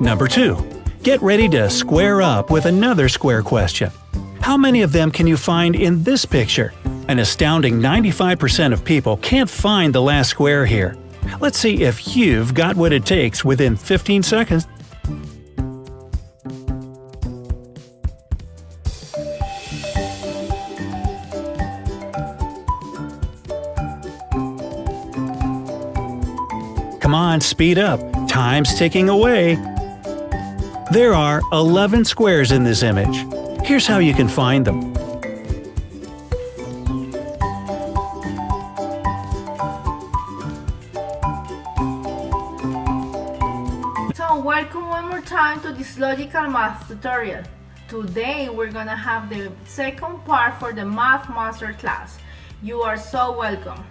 Number 2. Get ready to square up with another square question. How many of them can you find in this picture? An astounding 95% of people can't find the last square here. Let's see if you've got what it takes within 15 seconds. Come on, speed up. Time's ticking away. There are 11 squares in this image. Here's how you can find them. So welcome one more time to this logical math tutorial. Today we're gonna have the second part for the Math Master class. You are so welcome.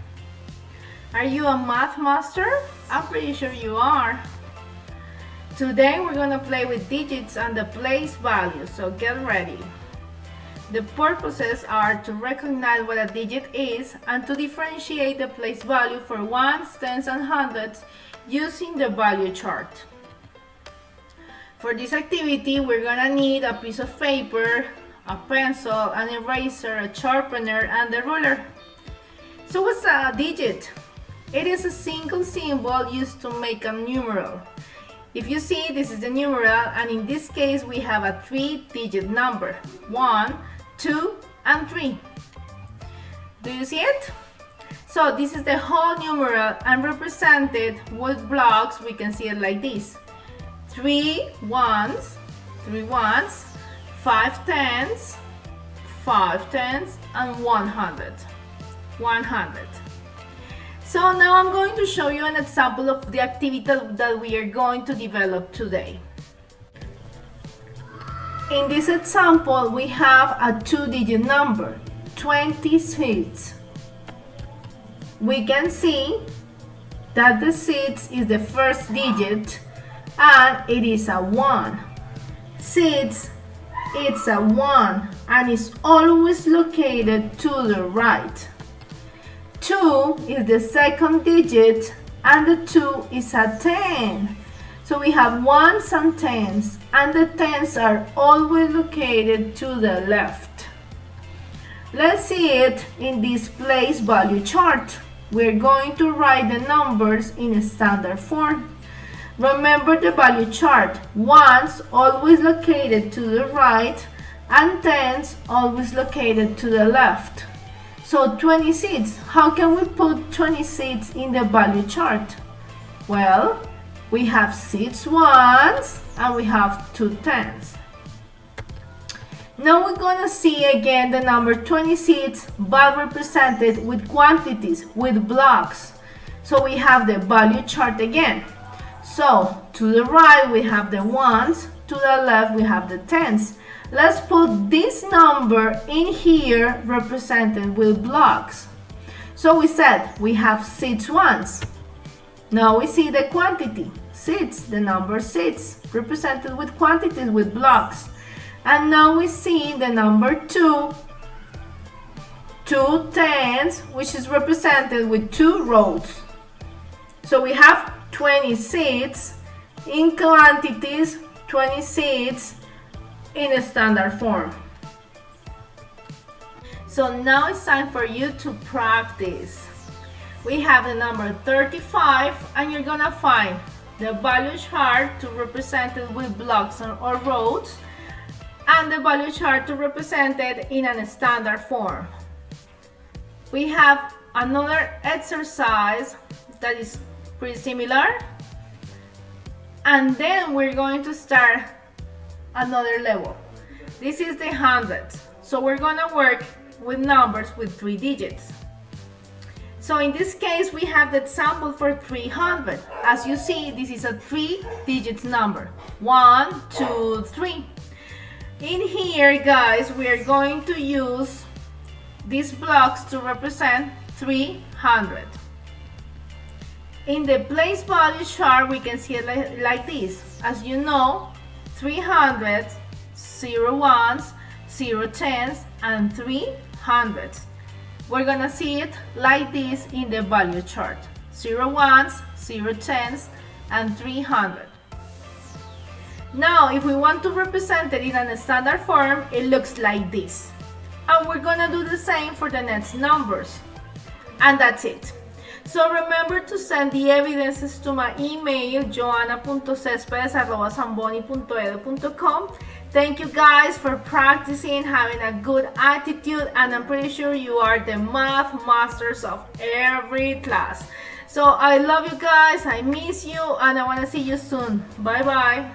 Are you a math master? I'm pretty sure you are. Today we're gonna play with digits and the place value, so get ready. The purposes are to recognize what a digit is and to differentiate the place value for ones, tens, and hundreds using the value chart. For this activity, we're gonna need a piece of paper, a pencil, an eraser, a sharpener, and a ruler. So what's a digit? It is a single symbol used to make a numeral. If you see, this is the numeral, and in this case we have a 3-digit number: 1, 2, and 3. Do you see it? So this is the whole numeral and represented with blocks. We can see it like this: 3 ones, 5 tens, 5 tens, and 100. So now I'm going to show you an example of the activity that we are going to develop today. In this example, we have a 2-digit number, 26. We can see that the 6 is the first digit and it is a 1. 6, it's a 1 and is always located to the right. 2 is the second digit and the 2 is a 10. So we have ones and tens, and the tens are always located to the left. Let's see it in this place value chart. We're going to write the numbers in a standard form. Remember the value chart: ones always located to the right and tens always located to the left. So 26, how can we put 26 in the value chart? Well, we have 6 ones and we have 2 tens. Now we're gonna see again the number 26, but represented with quantities, with blocks. So we have the value chart again. So to the right we have the ones, to the left we have the tens. Let's put this number in here represented with blocks. So we said we have 6 ones. Now we see the quantity, 6, the number 6, represented with quantities with blocks. And now we see the number 2 tens, which is represented with 2 rows. So we have 26 in quantities, 26 in a standard form. So now it's time for you to practice. We have the number 35 and you're gonna find the value chart to represent it with blocks or rows and the value chart to represent it in a standard form. We have another exercise that is pretty similar, and then we're going to start another level. This is the hundreds, so we're gonna work with numbers with 3 digits. So in this case we have the example for 300. As you see, this is a 3-digit number: 1, 2, 3. In here, guys, we are going to use these blocks to represent 300. In the place value chart, we can see it like this. As you know, 300, 0 ones, 0 tens, and 3 hundreds. We're gonna see it like this in the value chart: 0 ones, 0 tens, and 300. Now, if we want to represent it in a standard form, it looks like this. And we're gonna do the same for the next numbers. And that's it. So remember to send the evidences to my email, joanna.cespedes@zamboni.edu.com. Thank you guys for practicing, having a good attitude, and I'm pretty sure you are the math masters of every class. So I love you guys, I miss you, and I want to see you soon. Bye bye.